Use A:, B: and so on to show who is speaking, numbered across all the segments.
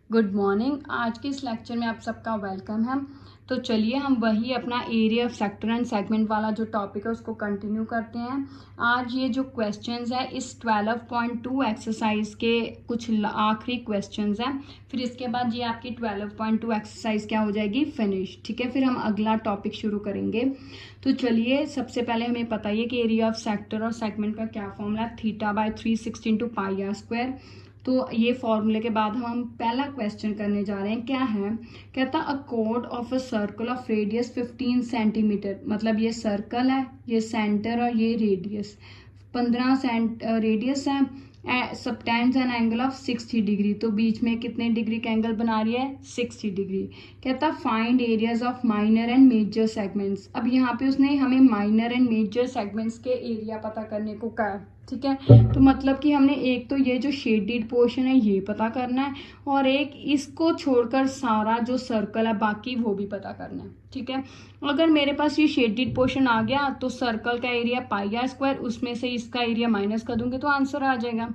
A: Good morning. आज के इस लेक्चर में आप सबका वेलकम है। तो चलिए हम वही अपना area of sector and segment वाला जो टॉपिक है उसको कंटिन्यू करते हैं। आज ये जो क्वेश्चंस है इस 12.2 एक्सरसाइज के कुछ आखिरी क्वेश्चंस हैं। फिर इसके बाद ये आपकी 12.2 एक्सरसाइज क्या हो जाएगी, फिनिश। ठीक है, फिर हम अगला टॉपिक शुरू करेंगे। तो चलिए सबसे पहले हमें पता है कि एरिया ऑफ सेक्टर और सेगमेंट का क्या फॉर्मूला है, θ/360 इंटू पाई आर स्क्वायर। तो ये फॉर्मूले के बाद हम पहला क्वेश्चन करने जा रहे हैं। क्या है, कहता a code of a circle of radius 15 centimetre. मतलब ये सर्कल है, ये सेंटर और ये रेडियस 15 रेडियस है। Subtends an angle of 60 degree. तो बीच में कितने डिग्री का एंगल बना रही है, 60 डिग्री। कहता find areas of minor and major segments. अब यहाँ पे उसने हमें माइनर एंड मेजर सेगमेंट्स के एरिया पता करने को कहा। ठीक है, तो मतलब कि हमने एक तो ये जो शेडेड पोर्शन है ये पता करना है, और एक इसको छोड़कर सारा जो सर्कल है बाकी वो भी पता करना है। ठीक है, अगर मेरे पास ये शेडेड पोर्शन आ गया तो सर्कल का एरिया पाई आर स्क्वायर, उसमें से इसका एरिया माइनस कर दूंगे तो आंसर आ जाएगा।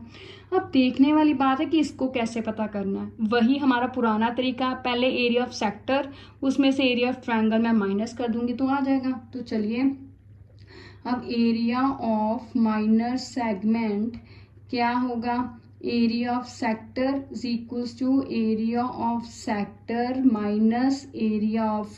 A: अब देखने वाली बात है कि इसको कैसे पता करना है। वही हमारा पुराना तरीका, पहले एरिया ऑफ सेक्टर, उसमें से एरिया ऑफ ट्रायंगल मैं माइनस कर दूंगी तो आ जाएगा। तो चलिए अब एरिया ऑफ माइनर सेगमेंट क्या होगा, area of sector is equals to area of sector minus area of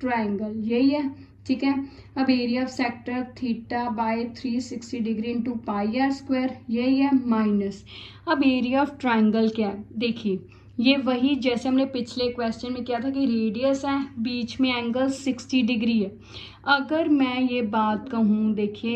A: triangle, यही है। ठीक है, अब area of sector θ/360 degree into pi r square, यही है, माइनस। अब एरिया ऑफ ट्रायंगल क्या है, देखिए ये वही जैसे हमने पिछले क्वेश्चन में किया था कि रेडियस है, बीच में एंगल 60 डिग्री है। अगर मैं ये बात कहूँ, देखिए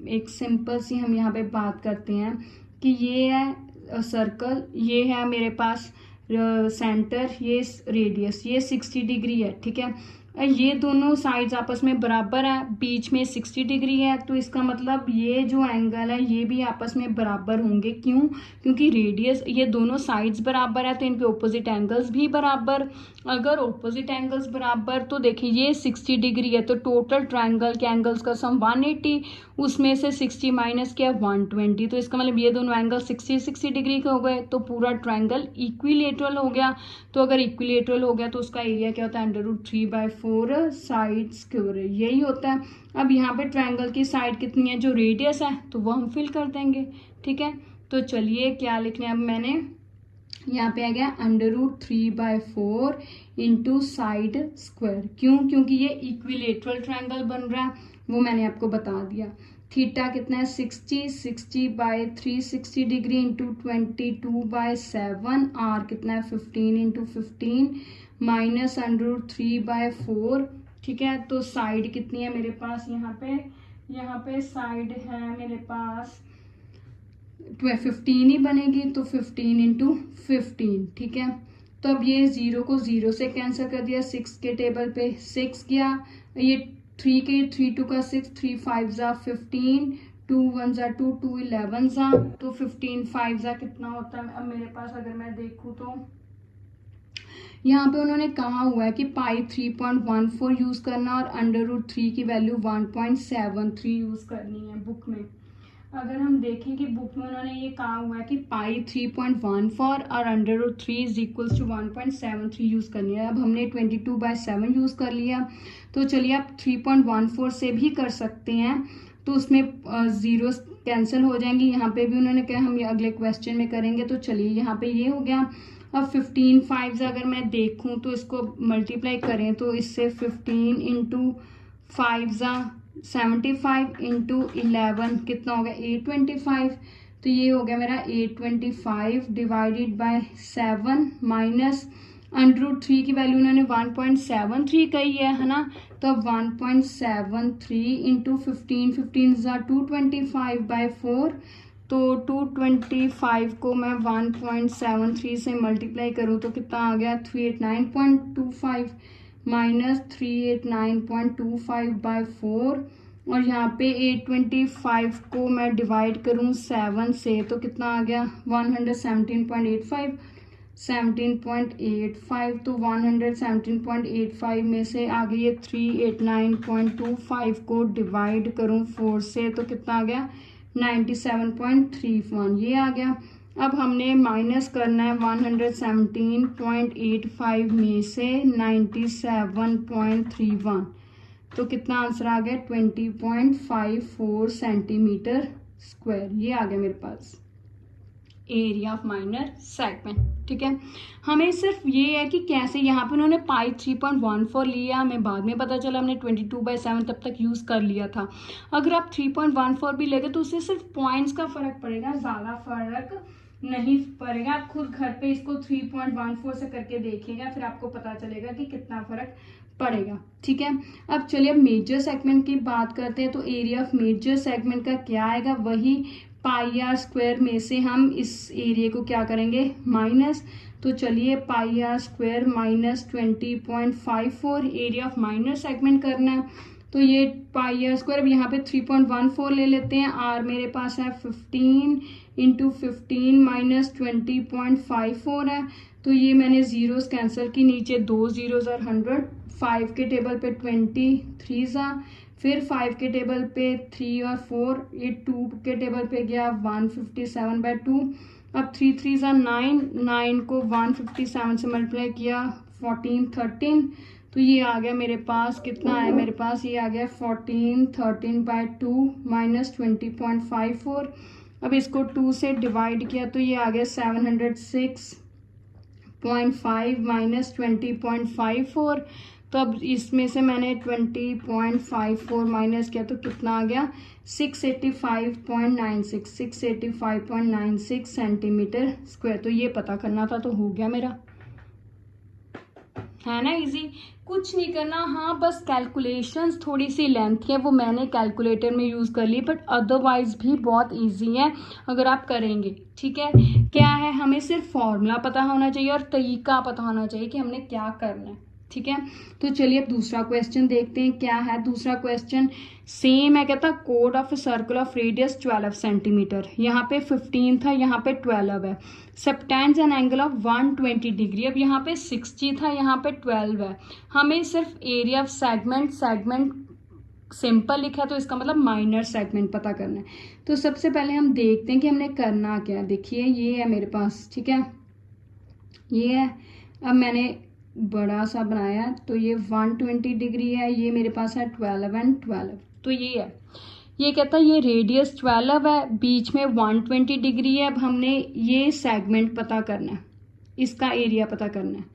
A: एक सिंपल सी हम यहाँ पे बात करते हैं कि ये है सर्कल, ये है मेरे पास सेंटर, ये रेडियस, ये 60 डिग्री है। ठीक है, ये दोनों साइड्स आपस में बराबर है, बीच में 60 डिग्री है, तो इसका मतलब ये जो एंगल है ये भी आपस में बराबर होंगे। क्यों, क्योंकि रेडियस, ये दोनों साइड्स बराबर है तो इनके ऑपोजिट एंगल्स भी बराबर। अगर ऑपोजिट एंगल्स बराबर तो देखिए ये 60 डिग्री है, तो टोटल ट्रायंगल के एंगल्स का सम 180, उसमें से 60 माइनस किया 120, तो इसका मतलब ये दोनों एंगल 60 डिग्री के हो गए, तो पूरा ट्रायंगल इक्विलेटरल हो गया। तो अगर इक्विलेटरल हो गया तो उसका एरिया क्या होता है, √3/4 साइड स्क्वायर, यही होता है। अब यहाँ पे ट्रायंगल की साइड कितनी है, जो रेडियस है तो वो हम फिल कर देंगे। ठीक है, तो चलिए क्या लिखना है, अब मैंने यहाँ पे आ गया √3/4 इंटू साइड स्क्वायर। क्यों, क्योंकि ये इक्विलेटरल ट्रायंगल बन रहा है, वो मैंने आपको बता दिया। थीटा कितना है 60/360 डिग्री इंटू 22/7, आर कितना है 15 इंटू 15 माइनस √3/4। ठीक है, तो साइड कितनी है मेरे पास, यहाँ पे साइड है मेरे पास 15 ही बनेगी, तो 15 इंटू 15। ठीक है, तो अब ये 0 को 0 से कैंसिल कर दिया, 6 के टेबल पे 6 गया, ये 3 के 3 2 का 6, 3 5 जा 15, 2 1 जा 2, 2 11 जा, तो 15 5 जा कितना होता है। अब मेरे पास अगर मैं देखूँ तो यहाँ पे उन्होंने कहा हुआ है कि पाई 3.14 यूज करना और √3 की वैल्यू 1.73 यूज करनी है बुक में। अगर हम देखें कि बुक में उन्होंने ये कहा हुआ है कि पाई 3.14 और √3 इज इक्वल्स टू 1.73 यूज करनी है। अब हमने 22/7 यूज कर लिया, तो चलिए आप 3.14 से भी कर सकते हैं, तो उसमें जीरो कैंसिल हो जाएंगी। यहाँ पे भी उन्होंने कहा हम ये अगले क्वेश्चन में करेंगे, तो चलिए यहाँ पे ये हो गया। अब 15 5 अगर मैं देखूँ तो इसको मल्टीप्लाई करें तो इससे 15 इंटू 5 75 इंटू 11 कितना हो गया 825, तो ये हो गया मेरा 825 डिवाइडेड बाय 7 माइनस √3 की वैल्यू उन्होंने 1.73 कही है ना, तो 1.73 इंटू 15 15 225/4, तो 225 को मैं 1.73 से मल्टीप्लाई करूँ तो कितना आ गया 389.25 माइनस 389.25/4, और यहाँ पे 825 को मैं डिवाइड करूँ 7 से तो कितना आ गया 117.85, 17.85, तो 117.85 में से आ गई 389.25 को डिवाइड करूँ 4 से तो कितना आ गया 97.31, ये आ गया। अब हमने माइनस करना है 117.85 में से 97.31, तो कितना आंसर आ गया 20.54 सेंटीमीटर स्क्वायर। ये आ गया मेरे पास एरिया ऑफ माइनर सेगमेंट। ठीक है, हमें सिर्फ ये है कि कैसे, यहाँ पे उन्होंने पाई 3.14 लिया, हमें बाद में पता चला हमने 22/7 तब तक यूज़ कर लिया था। अगर आप 3.14 भी लेंगे तो उससे सिर्फ पॉइंट्स का फ़र्क पड़ेगा, ज़्यादा फर्क नहीं पड़ेगा। आप खुद घर पे इसको 3.14 से करके देखिएगा, फिर आपको पता चलेगा कि कितना फ़र्क पड़ेगा। ठीक है, अब चलिए अब मेजर सेगमेंट की बात करते हैं। तो एरिया ऑफ मेजर सेगमेंट का क्या आएगा, वही पाई आर स्क्वायर में से हम इस एरिया को क्या करेंगे माइनस। तो चलिए pi r square minus 20.54 area of minor segment करना है। तो ये पाई आर स्क्वायर, अब यहाँ पे 3.14 ले लेते हैं। आर मेरे पास है 15 इंटू 15 माइनस 20.54 है। तो ये मैंने जीरोस कैंसिल की, नीचे 2 जीरोस और 100, 5 के टेबल पे 23 ज़ा, फिर 5 के टेबल पे 3 और 4, ये 2 के टेबल पे गया 157/2। अब 3 3 ज़ा 9, 9 को 157 से मल्टीप्लाई किया 14 13, तो ये आ गया मेरे पास, कितना है मेरे पास, ये आ गया 14 13/2 माइनस 20.54। अब इसको 2 से डिवाइड किया तो ये आ गया 706.5 माइनस 20.54। तो अब इसमें से मैंने 20.54 माइनस किया तो कितना आ गया 685.96 सेंटीमीटर स्क्वायर। तो ये पता करना था, तो हो गया मेरा, है ना इजी, कुछ नहीं करना। हाँ बस कैलकुलेशंस थोड़ी सी लेंथ है, वो मैंने कैलकुलेटर में यूज़ कर ली, बट अदरवाइज भी बहुत इजी है अगर आप करेंगे। ठीक है, क्या है, हमें सिर्फ फॉर्मूला पता होना चाहिए और तरीका पता होना चाहिए कि हमने क्या करना है। ठीक है, तो चलिए अब दूसरा क्वेश्चन देखते हैं क्या है। दूसरा क्वेश्चन सेम है, कहता code of circle of radius 12 centimetre. यहाँ पे 15 था, यहाँ पे 12 है। Subtends an angle of 120 degree. अब यहाँ पे 60 था, यहाँ पे 12 है। हमें सिर्फ एरिया ऑफ सेगमेंट सिंपल लिखा है तो इसका मतलब माइनर सेगमेंट पता करना है। तो सबसे पहले हम देखते हैं कि हमने करना क्या। देखिए ये है मेरे पास, ठीक है, ये है। अब मैंने बड़ा सा बनाया तो ये 120 डिग्री है, ये मेरे पास है 12 एंड 12। तो ये है, ये कहता है ये रेडियस 12 है, बीच में 120 डिग्री है। अब हमने ये सेगमेंट पता करना है, इसका एरिया पता करना है।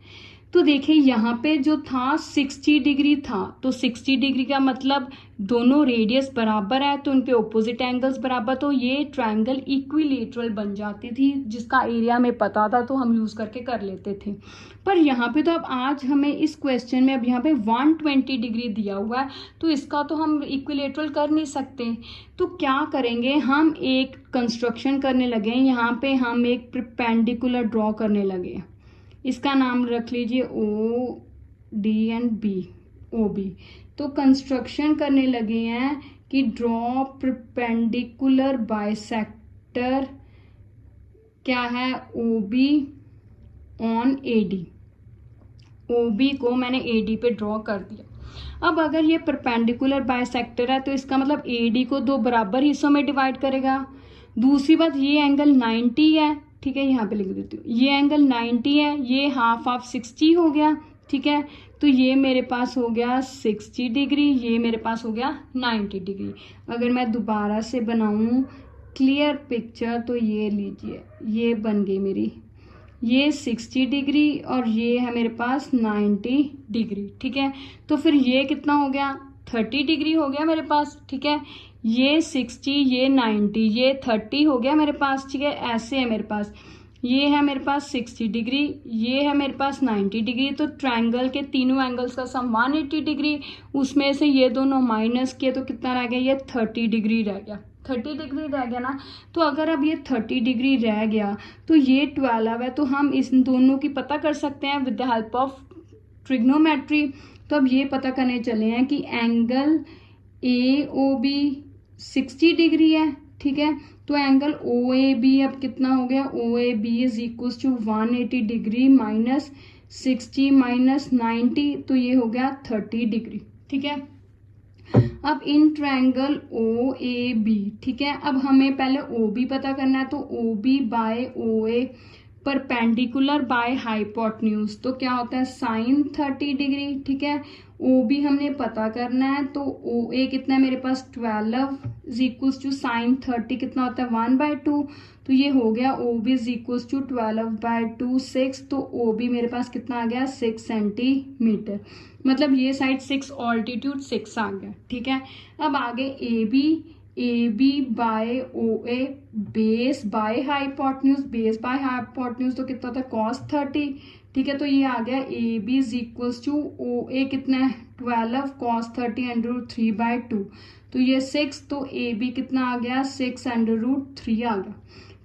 A: तो देखिए यहाँ पे जो था 60 डिग्री था, तो 60 डिग्री का मतलब दोनों रेडियस बराबर है तो उनके ऑपोजिट एंगल्स बराबर, तो ये ट्रायंगल इक्विलेटरल बन जाती थी, जिसका एरिया हमें पता था तो हम यूज़ करके कर लेते थे। पर यहाँ पे तो अब आज हमें इस क्वेश्चन में अब यहाँ पे 120 डिग्री दिया हुआ है, तो इसका तो हम इक्विलेटरल कर नहीं सकते। तो क्या करेंगे, हम एक कंस्ट्रक्शन करने लगे, यहाँ पे हम एक परपेंडिकुलर ड्रॉ करने लगे। इसका नाम रख लीजिए O D and B, O B. तो कंस्ट्रक्शन करने लगे हैं कि ड्रॉ परपेंडिकुलर बाइसेक्टर क्या है, O B on A D. O B को मैंने ए डी पे ड्रॉ कर दिया। अब अगर ये परपेंडिकुलर बाइसेक्टर है तो इसका मतलब ए डी को 2 बराबर हिस्सों में डिवाइड करेगा। दूसरी बात, ये एंगल 90 है, ठीक है, यहाँ पे लिख देती हूँ, ये एंगल 90 है, ये हाफ ऑफ 60 हो गया। ठीक है, तो ये मेरे पास हो गया 60 डिग्री, ये मेरे पास हो गया 90 डिग्री। अगर मैं दोबारा से बनाऊँ क्लियर पिक्चर तो ये लीजिए, ये बन गई मेरी, ये 60 डिग्री और ये है मेरे पास 90 डिग्री। ठीक है, तो फिर ये कितना हो गया 30 डिग्री हो गया मेरे पास। ठीक है, ये 60, ये 90, ये 30 हो गया मेरे पास। ठीक है, ऐसे है मेरे पास, ये है मेरे पास 60 डिग्री, ये है मेरे पास 90 डिग्री। तो ट्रायंगल के तीनों एंगल्स का सम 180 डिग्री, उसमें से ये दोनों माइनस किए तो कितना रह गया, ये 30 डिग्री रह गया। 30 डिग्री रह गया ना। तो अगर अब ये 30 डिग्री रह गया तो ये 12 है, तो हम इस दोनों की पता कर सकते हैं with the help of trigonometry. तो अब ये पता करने चले हैं कि angle A O B 60 degree है। ठीक है, तो एंगल ओ ए बी अब कितना हो गया, O A B is equal to 180 degree minus 60 minus 90, तो ये हो गया 30 डिग्री। ठीक है, अब in triangle O A B, ठीक है, अब हमें पहले ओ बी पता करना है, तो O B by O A perpendicular by hypotenuse, तो क्या होता है साइन 30 डिग्री, ठीक है। ओ बी हमने पता करना है, तो ओ ए कितना है मेरे पास 12 इज इक्वल्स टू साइन 30 कितना होता है 1/2, तो ये हो गया O B is equals to 12/2 6, तो ओ बी मेरे पास कितना आ गया 6 सेंटीमीटर, मतलब ये साइड 6 ऑल्टीट्यूड 6 आ गया, ठीक है। अब आगे A B by O A base by hypotenuse, base by hypotenuse तो कितना होता है cos 30, ठीक है, तो ये आ गया A B is equals to O A कितना है 12 cos 30 √3/2, तो ये 6, तो ए बी कितना आ गया 6 √3 आ गया।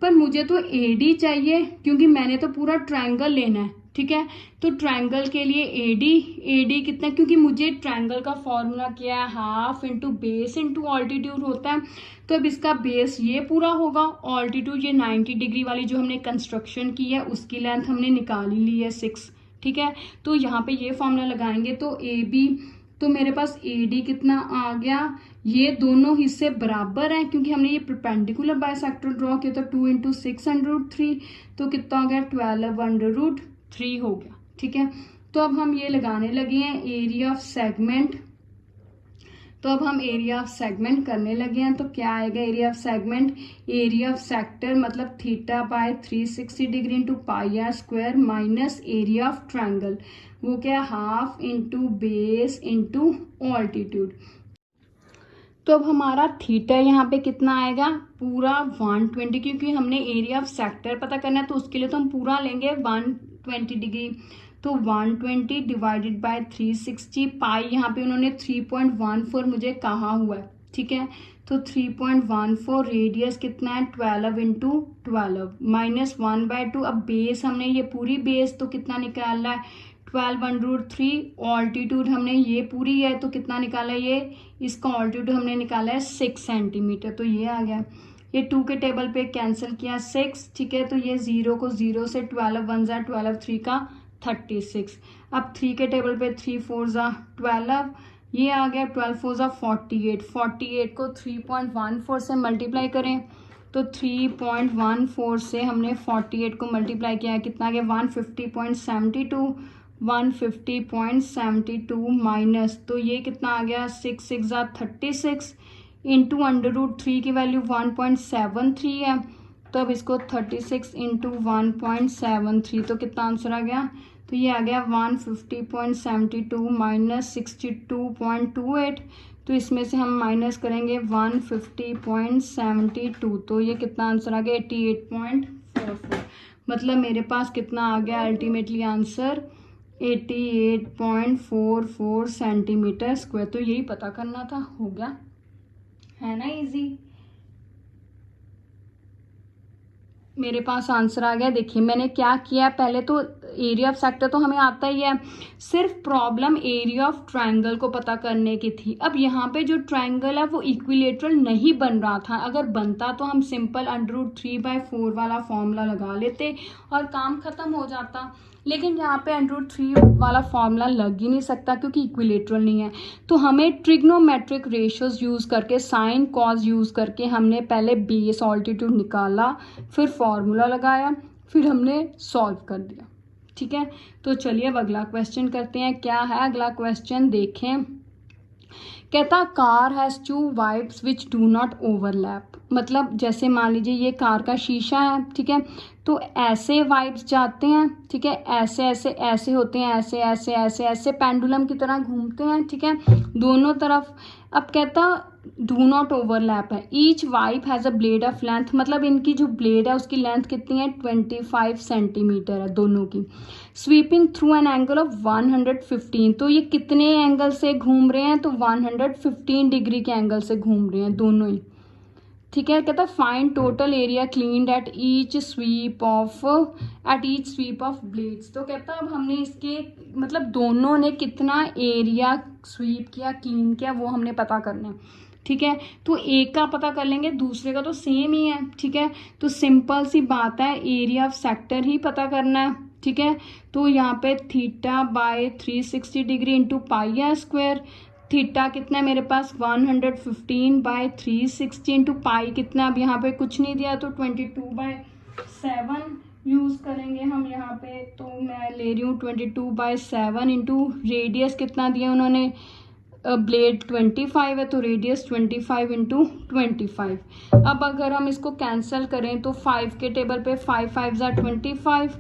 A: पर मुझे तो ए डी चाहिए क्योंकि मैंने तो पूरा ट्रायंगल लेना है, ठीक है, तो ट्रायंगल के लिए ए डी कितना, क्योंकि मुझे ट्रायंगल का फॉर्मूला क्या है half into base into altitude होता है, तो अब इसका बेस ये पूरा होगा, ऑल्टीट्यूड ये 90 डिग्री वाली जो हमने कंस्ट्रक्शन की है उसकी लेंथ हमने निकाल ही ली है 6, ठीक है, तो यहाँ पे ये फॉर्मूला लगाएंगे तो ए बी, तो मेरे पास ए डी कितना आ गया, ये दोनों हिस्से बराबर हैं क्योंकि हमने ये परपेंडिकुलर बाइसेक्टर ड्रॉ किया, तो 2 × 6 √3, तो कितना हो गया 12/√3 हो गया, ठीक है। तो अब हम ये लगाने लगे हैं एरिया ऑफ सेगमेंट, तो अब हम एरिया ऑफ सेगमेंट करने लगे हैं, तो क्या आएगा area of segment, area of sector मतलब theta by 360 degree into pi r square minus area of triangle, वो क्या half into base into altitude, तो अब हमारा थीटा यहाँ पे कितना आएगा पूरा 120, क्योंकि हमने एरिया ऑफ सेक्टर पता करना है तो उसके लिए तो हम पूरा लेंगे 120 डिग्री, तो 120 डिवाइडेड बाय 360, पाई यहाँ पे उन्होंने 3.14 मुझे कहा हुआ है, ठीक है, तो 3.14 रेडियस कितना है 12 × 12 माइनस 1/2, अब बेस हमने ये पूरी बेस तो कितना निकालना है 12/√3, ऑल्टीट्यूड हमने ये पूरी है तो कितना निकाला है ये, इसका ऑल्टीट्यूड हमने निकाला है 6 सेंटीमीटर, तो ये आ गया, ये 2 के टेबल पे कैंसिल किया 6, ठीक है, तो ये 0 को 0 से 12 1 ज़ा 12 3 का 36, अब 3 के टेबल पे 3 4 ज़ा 12, ये आ गया 12 4 ज़ा 48, 48 को 3.14 से मल्टीप्लाई करें, तो 3.14 से हमने 48 को मल्टीप्लाई किया कितना गया 150.72, 150.72 माइनस, तो ये कितना आ गया 6 6 ज़ा 36 इंटू √3 की वैल्यू 1.73 है, तो अब इसको 36 इंटू 1.73, तो कितना आंसर आ गया, तो ये आ गया 150.72 माइनस 62.28, तो इसमें से हम माइनस करेंगे 150.72, तो ये कितना आंसर आ गया 88.44, मतलब मेरे पास कितना आ गया अल्टीमेटली आंसर 88.44 सेंटीमीटर स्क्वायर, तो यही पता करना था, हो गया है ना इजी, मेरे पास आंसर आ गया। देखिए मैंने क्या किया, पहले तो एरिया ऑफ सेक्टर तो हमें आता ही है, सिर्फ प्रॉब्लम एरिया ऑफ ट्रायंगल को पता करने की थी। अब यहाँ पे जो ट्रायंगल है वो इक्विलेटरल नहीं बन रहा था, अगर बनता तो हम सिंपल √3/4 वाला फॉर्मूला लगा लेते और काम खत्म हो जाता, लेकिन यहाँ पे √3 वाला फॉर्मूला लग ही नहीं सकता क्योंकि इक्विलेटरल नहीं है, तो हमें ट्रिग्नोमेट्रिक रेशियोज यूज़ करके साइन कॉज यूज़ करके हमने पहले बेस ऑल्टीट्यूड निकाला, फिर फॉर्मूला लगाया, फिर हमने सॉल्व कर दिया, ठीक है। तो चलिए अब अगला क्वेश्चन करते हैं, क्या है अगला क्वेश्चन देखें, कहता car has 2 wipes which do not overlap, मतलब जैसे मान लीजिए ये कार का शीशा है, ठीक है, तो ऐसे वाइप्स जाते हैं, ठीक है, ऐसे ऐसे ऐसे होते हैं, ऐसे ऐसे ऐसे ऐसे पेंडुलम की तरह घूमते हैं, ठीक है, दोनों तरफ। अब कहता डू नॉट ओवरलैप है, each wipe has a blade of length, मतलब इनकी जो ब्लेड है उसकी लेंथ कितनी है 25 सेंटीमीटर है दोनों की, sweeping through an angle of 115, तो ये कितने एंगल से घूम रहे हैं, तो 115 डिग्री के एंगल से घूम रहे हैं दोनों ही, ठीक है। कहता find total area cleaned at each sweep of blades, तो कहता अब हमने इसके मतलब दोनों ने कितना एरिया स्वीप किया क्लीन किया वो हमने पता करना है, ठीक है। तो एक का पता कर लेंगे, दूसरे का तो सेम ही है, ठीक है, तो सिंपल सी बात है एरिया ऑफ सेक्टर ही पता करना है, ठीक है। तो यहाँ पे theta by 360 degree into pi r square, theta कितना है मेरे पास 115/360 इंटू पाई कितना, अब यहाँ पे कुछ नहीं दिया तो 22/7 यूज़ करेंगे हम यहाँ पे। तो मैं ले रही हूँ 22/7 इंटू रेडियस कितना दिया उन्होंने, ब्लेड 25 है तो रेडियस 25 इंटू 25। अब अगर हम इसको कैंसिल करें तो 5 के टेबल पे 5 5 ज़ा 25,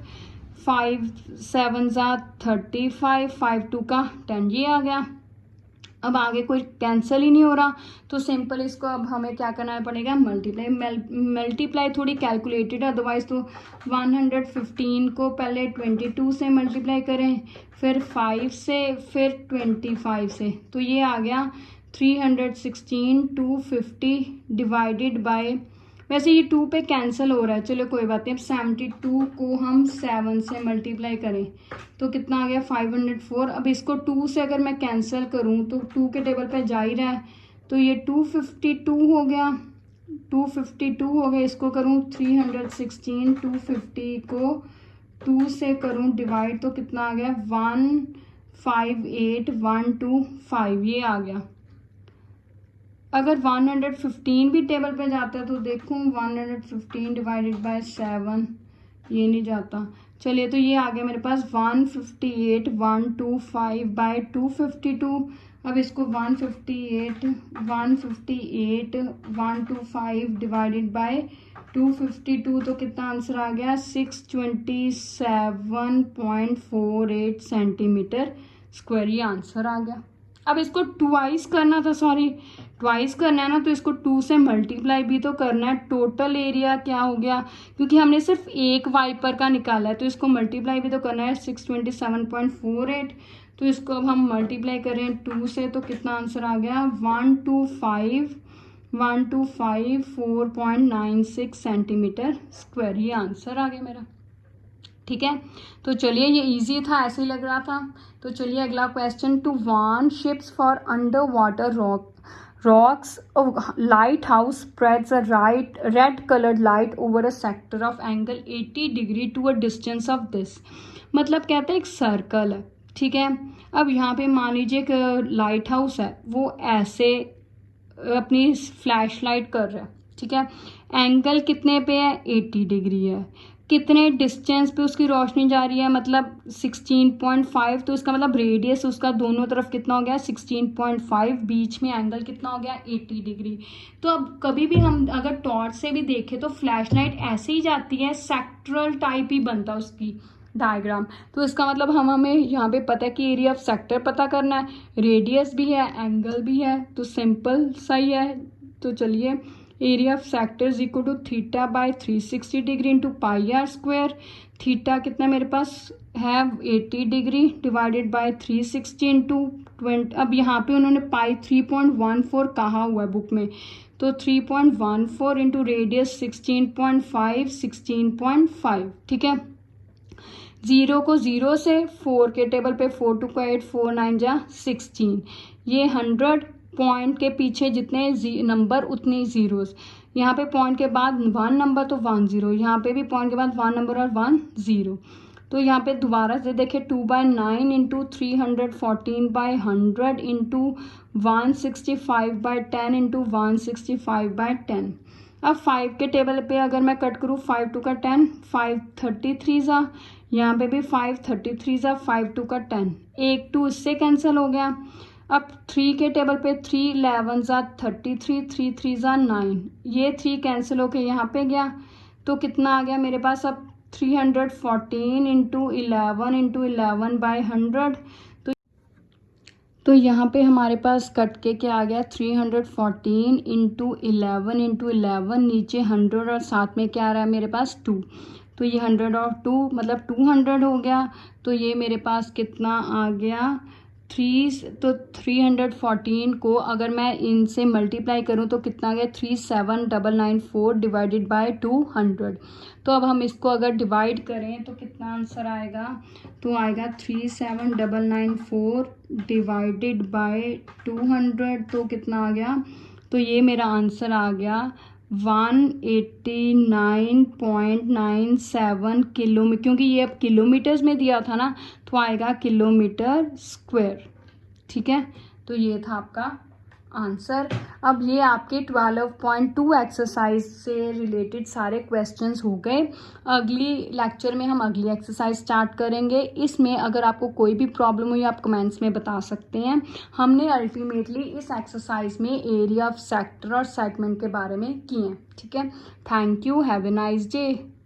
A: 5 7 ज़ा 35, 5 2 का 10, ये आ गया। अब आगे कोई कैंसिल ही नहीं हो रहा तो सिंपल इसको अब हमें क्या करना पड़ेगा, मल्टीप्लाई थोड़ी कैलकुलेटेड, अदरवाइज तो 115 को पहले 22 से मल्टीप्लाई करें, फिर 5 से, फिर 25 से, तो ये आ गया 316 250 डिवाइडेड बाय, वैसे ये 2 पे कैंसिल हो रहा है, चलो कोई बात नहीं। अब 72 को हम 7 से मल्टीप्लाई करें तो कितना आ गया 504। अब इसको 2 से अगर मैं कैंसिल करूं तो 2 के टेबल पे जा ही रहा है, तो ये 252 हो गया, 252 हो गया। इसको करूं 316 250 को 2 से करूं डिवाइड तो कितना आ गया 158125, ये आ गया। अगर 115 भी टेबल पे जाता है तो देखूं 115 डिवाइडेड बाय 7, ये नहीं जाता। चलिए तो ये आ गया मेरे पास 158,125/252। अब इसको 158,125 डिवाइडेड बाय 252 तो कितना आंसर आ गया 627.48 सेंटीमीटर स्क्वायर, ये आंसर आ गया। अब इसको ट्वाइस करना था, ट्वाइस करना है ना, तो इसको 2 से मल्टीप्लाई भी तो करना है। टोटल एरिया क्या हो गया, क्योंकि हमने सिर्फ एक वाइपर का निकाला है तो इसको मल्टीप्लाई भी तो करना है 627.48। तो इसको अब हम मल्टीप्लाई करें 2 से तो कितना आंसर आ गया 125.496 सेंटीमीटर स्क्वायर, ये आंसर आ गया मेरा। ठीक है, तो चलिए ये इजी था, ऐसे ही लग रहा था। तो चलिए अगला question, to warn ships for under water rocks light house spreads a red coloured light over a sector of angle 80 degree to a distance of this. मतलब कहते हैं एक सर्कल है, ठीक है। अब यहाँ पे मान लीजिए एक लाइट हाउस है, वो ऐसे अपनी फ्लैश लाइट कर रहा है, ठीक है। एंगल कितने पे है 80 डिग्री है, कितने डिस्टेंस पे उसकी रोशनी जा रही है, मतलब 16.5, तो इसका मतलब रेडियस उसका दोनों तरफ कितना हो गया 16.5, बीच में एंगल कितना हो गया 80 डिग्री। तो अब कभी भी हम अगर टॉर्च से भी देखें तो फ्लैश लाइट ऐसे ही जाती है, सेक्टरल टाइप ही बनता है उसकी डायग्राम। तो इसका मतलब हमें यहाँ पे पता है कि एरिया ऑफ सेक्टर पता करना है, रेडियस भी है, एंगल भी है, तो सिंपल सही है। तो चलिए area of sector is equal to theta by 360 degree into pi r square. Theta कितना मेरे पास है 80 डिग्री डिवाइडेड बाय 360 इंटू 20। अब यहाँ पे उन्होंने पाई 3.14 कहा हुआ है बुक में, तो 3.14 इंटू रेडियस 16.5, ठीक है। 0 को 0 से 4 के टेबल पे 4 2 का 8, 4 9 जा 16, ये 100 पॉइंट के पीछे जितने नंबर उतनी जीरोस। यहाँ पे पॉइंट के बाद 1 नंबर तो 1 0, यहाँ पे भी पॉइंट के बाद 1 नंबर और 1 0। तो यहाँ पे दोबारा से देखें 2/9 इंटू 314/100 इंटू 165/10 इंटू 165/10। अब 5 के टेबल पे अगर मैं कट करूँ 5 2 का 10, 5 33 ज़ा, यहाँ पे भी 5 33 ज़ा, 5 2 का 10, 1 2 इससे कैंसिल हो गया। अब 3 के टेबल पे 3 11 ज़ा 33, 3 3 ज़ा 9, ये 3 कैंसिल होके यहाँ पे गया, तो कितना आ गया मेरे पास अब 314 इंटू 11/100। तो यहाँ पे हमारे पास कट के क्या आ गया 314 इंटू 11, नीचे 100 और साथ में क्या आ रहा है मेरे पास 2, तो ये 100 और 2 मतलब 200 हो गया। तो ये मेरे पास कितना आ गया 314 को अगर मैं इनसे मल्टीप्लाई करूं तो कितना आ गया 37994 डिवाइडेड बाय 200। तो अब हम इसको अगर डिवाइड करें तो कितना आंसर आएगा, तो आएगा 37994 डिवाइडेड बाय 200, तो कितना आ गया, तो ये मेरा आंसर आ गया 189.97 किलोमीटर, क्योंकि ये अब किलोमीटर्स में दिया था ना, तो आएगा किलोमीटर स्क्वायर, ठीक है। तो ये था आपका आंसर। अब ये आपके 12.2 एक्सरसाइज से रिलेटेड सारे क्वेश्चंस हो गए। अगली लेक्चर में हम अगली एक्सरसाइज स्टार्ट करेंगे। इसमें अगर आपको कोई भी प्रॉब्लम हुई आप कमेंट्स में बता सकते हैं। हमने अल्टीमेटली इस एक्सरसाइज में एरिया ऑफ सेक्टर और सेगमेंट के बारे में किए हैं। ठीक है, thank you, have a nice day.